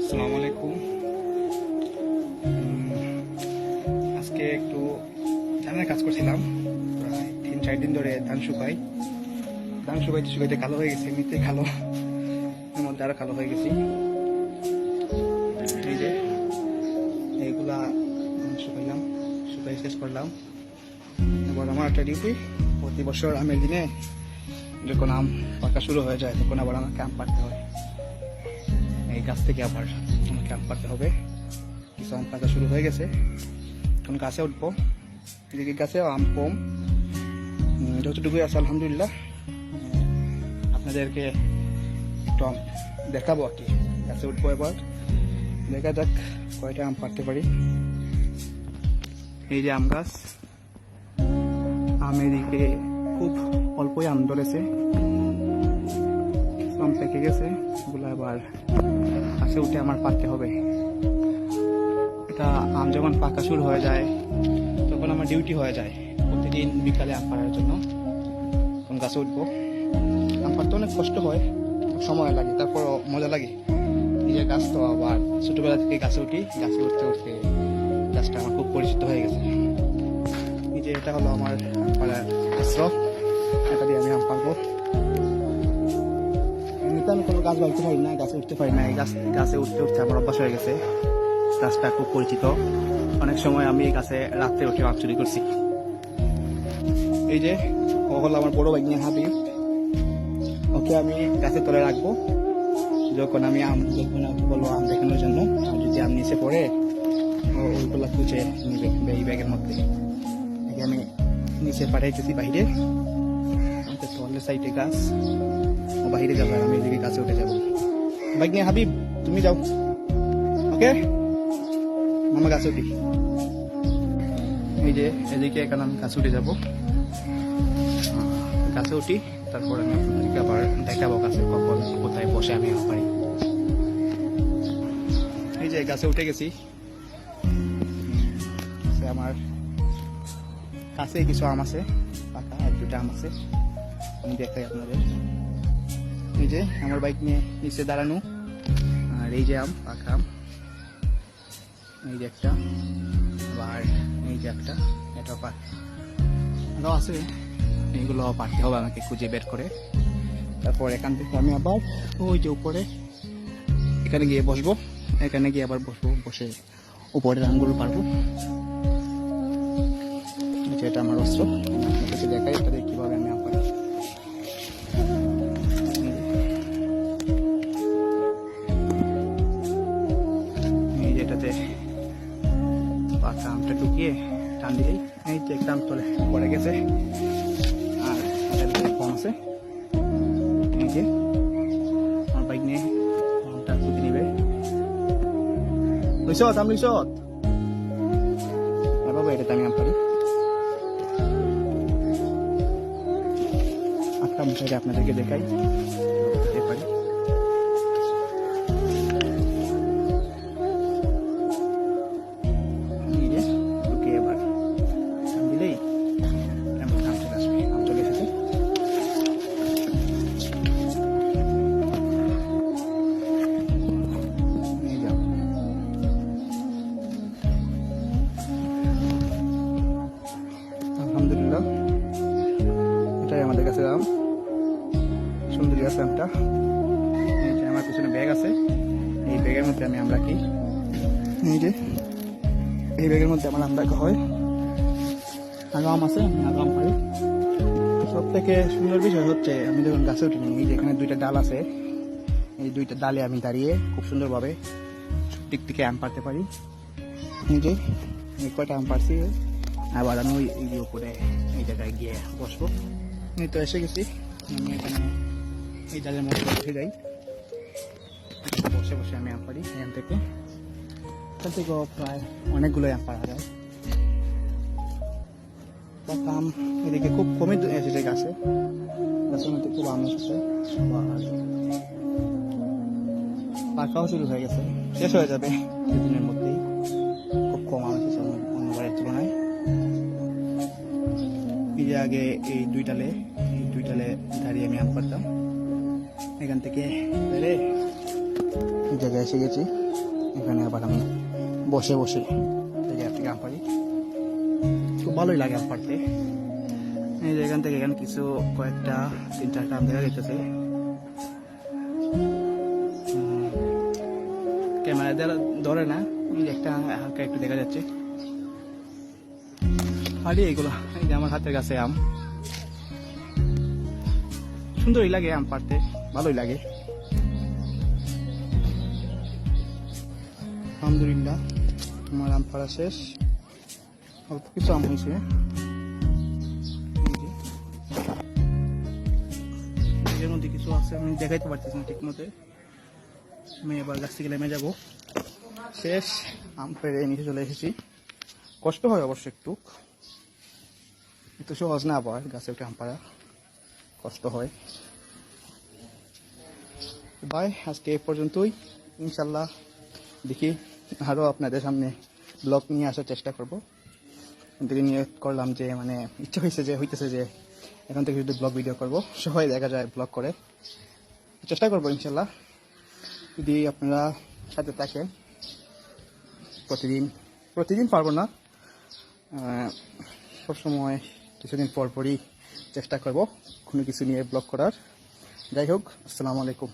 আসসালামু আলাইকুম। আজকে একটু ধানের কাজ করছিলাম, প্রায় 3-4 দিন ধরে ধান শুকাইতে কালো হয়ে গেছে, এমনিতে কালো, এর মধ্যে আরো কালো হয়ে গেছি। এই যে এইগুলা ধান শুকাই শেষ করলাম। এবার আমার একটা ডিউটি, প্রতি বছর আমের দিনে যখন আম পাকা শুরু হয়ে যায় তখন আবার আমাকে আম পাড়তে হয়। এই গাছ থেকে আবার আমাকে আম পাড়তে হবে। কিছু আম পাকা শুরু হয়ে গেছে, এখন গাছে উঠবো। এদিকে গাছে আম কম, যতটুকুই আছে আলহামদুলিল্লাহ। আপনাদেরকে একটু আম দেখাবো আর কি। গাছে উঠবো, এবার দেখা যাক কয়টা আম পাড়তে পারি। এই যে আম গাছ, আম এদিকে খুব অল্পই আম ধরেছে, আম পেকে গেছে, এগুলো আবার গাছে উঠে আমার পাড়তে হবে। এটা আম যখন পাকা শুরু হয়ে যায় তখন আমার ডিউটি হয়ে যায় প্রতিদিন বিকালে আম পাড়ার জন্য। তখন গাছে উঠবো। আম পাড়তে অনেক কষ্ট হয়, সময় লাগে, তারপর মজা লাগে। নিজের গাছ তো, আবার ছোটবেলা থেকে গাছে উঠি, গাছে উঠতে উঠতে গাছটা আমার খুব পরিচিত হয়ে গেছে। এই যে এটা হলো আমার আম পাড়ার অস্ত্র, এটা দিয়ে আমি আম পারবো। এমনিতে আমি কোনো গাছ বাড়তে পারি না, গাছে উঠতে পারি না। এই গাছে উঠতে উঠতে আমার অভ্যাস হয়ে গেছে, গাছটা খুব পরিচিত। অনেক সময় আমি এই গাছে রাত্রে উঠে আম চুরি করছি। এই যে ও হলো আমার বড় ভাই নিয়ে হাবিব, ওকে আমি গাছের তলে রাখবো। যখন আমি আম দেখবো না, বলবো আম দেখানোর জন্য, আর যদি আম নিচে পড়ে ওইগুলা খুঁজে নিবে এই ব্যাগের মধ্যে। আমি নিচে পাঠাইতেছি বাইরে, আমাদের তলের সাইডে গাছ, ও বাইরে যাবো আর আমি এদিকে গাছে উঠে যাবো। বাইক নিয়ে হাবিব তুমি যাও, ওকে? মামা গাছে উঠি। এই যে এদিকে এখন আমি গাছে উঠে যাবো, গাছে উঠি, তারপর আমি আপনাদেরকে আবার দেখাবো গাছে কখন কোথায় বসে আমি আম পারি। এই যে গাছে উঠে গেছি, আমার কাছে কিছু আম আছে পাকা, 1-2টা আম আছে, আমি দেখাই আপনাদের। এই যে আমার বাইক নিয়ে নিচে দাঁড়ানো, আর এই যে আম পাকা আম, এই যে একটা, আবার এই যে একটা, এটাও পাক আরও আছে। এইগুলো পারতে হবে আমাকে খুঁজে বের করে। তারপর এখান থেকে আমি আবার ওই যে উপরে এখানে গিয়ে বসবো, এখানে গিয়ে আবার বসবো, বসে উপরের আমগুলো পারবো। এটা আমার অস্ত্র, আপনাদেরকে দেখাই এটা দিয়ে কিভাবে আমি আম পারি। এই যে এটাতে পাকা আমটা ঢুকিয়ে টান দিলেই এই যে একটা আম তোলে পড়ে গেছে, আর এটার ভিতরে কম আছে। এই যে আমার বাইক নিয়ে আমটা খুঁজে নিবে। লইছত আম, লইছত বাবা, এটাতে আমি আম পারি। একটা বিষয়টা আপনাদেরকে দেখাই, দেখতে পারি। এবার দিলেই এমন আম চলে আসবে, আম চলে এসেছে। আলহামদুলিল্লাহ, এটাই আমাদের কাছে আম, সুন্দরী আছে আমটা। এই যে আমার পিছনে ব্যাগ আছে, এই ব্যাগের মধ্যে আমি আম রাখি। এই যে এই ব্যাগের মধ্যে আমার আম রাখা হয়, আরো আম আছে, আমি আরো আম পাই। সব থেকে সুন্দর বিষয় হচ্ছে আমি যখন গাছে উঠিনি, এই যে এখানে 2টা ডাল আছে, এই 2টা ডালে আমি দাঁড়িয়ে খুব সুন্দরভাবে দিক থেকে আম পাড়তে পারি। এই যে এই কয়টা আম পারছি, আবার আমি ওই যে উপরে এই জায়গায় গিয়ে বসবো। এই তো এসে গেছি, আমি এখানে এই ডালের মধ্যে বসে যাই, বসে বসে আমি আম পারি। এখান থেকেও প্রায় অনেকগুলোই আম পাড়া যায়। আম এদিকে খুব কমে এসেছে গাছে, গাছের মধ্যে খুব আম এসেছে, পাকাও শুরু হয়ে গেছে, শেষ হয়ে যাবে কিছুদিনের মধ্যেই। খুব কম আম এসেছে অন্যবারের তুলনায়। এই যে আগে এই 2 ডালে দাঁড়িয়ে আমি আম পাড়তাম, এখান থেকে বেড়ে এই জায়গায় এসে গেছি। এখানে আবার আমি বসে বসে এই জায়গা থেকে আম পারি, খুব ভালোই লাগে আম পাড়তে। এই যে এখান থেকে এখানে কিছু কয়েকটা 3-4টা আম দেখা যাইতেছে। ক্যামেরা ধরে না, এই যে একটা হালকা একটু দেখা যাচ্ছে। পারি এইগুলো, এই যে আমার হাতের কাছে আম, সুন্দরই লাগে আম পাড়তে, ভালোই লাগে। আলহামদুলিল্লাহ আমার আম পাড়া শেষ, অল্প কিছু আম হয়েছে। এর মধ্যে কিছু আছে আমি দেখাইতে পারতেছি না ঠিক মতো, আমি এবার গাছ থেকে নেমে যাবো। শেষ আম পেড়ে নিচে চলে এসেছি। কষ্ট হয় অবশ্য একটু, সহজ না, আবার গাছে উঠে আম পাড়া কষ্ট হয়। বাই, আজকে এই পর্যন্তই। ইনশাল্লাহ দেখি আরও আপনাদের সামনে ব্লগ নিয়ে আসার চেষ্টা করবো। থেকে নিয়ে করলাম যে মানে ইচ্ছা হইতেছে যে এখন থেকে যদি ব্লগ ভিডিও করবো, সবাই দেখা যায় ব্লগ করে, চেষ্টা করবো ইনশাল্লাহ। যদি আপনারা সাথে থাকেন, প্রতিদিন পারবো না, সবসময় কিছুদিন পরই চেষ্টা করব কোনো কিছু নিয়ে ব্লগ করার। যাই হোক, আসসালামু আলাইকুম।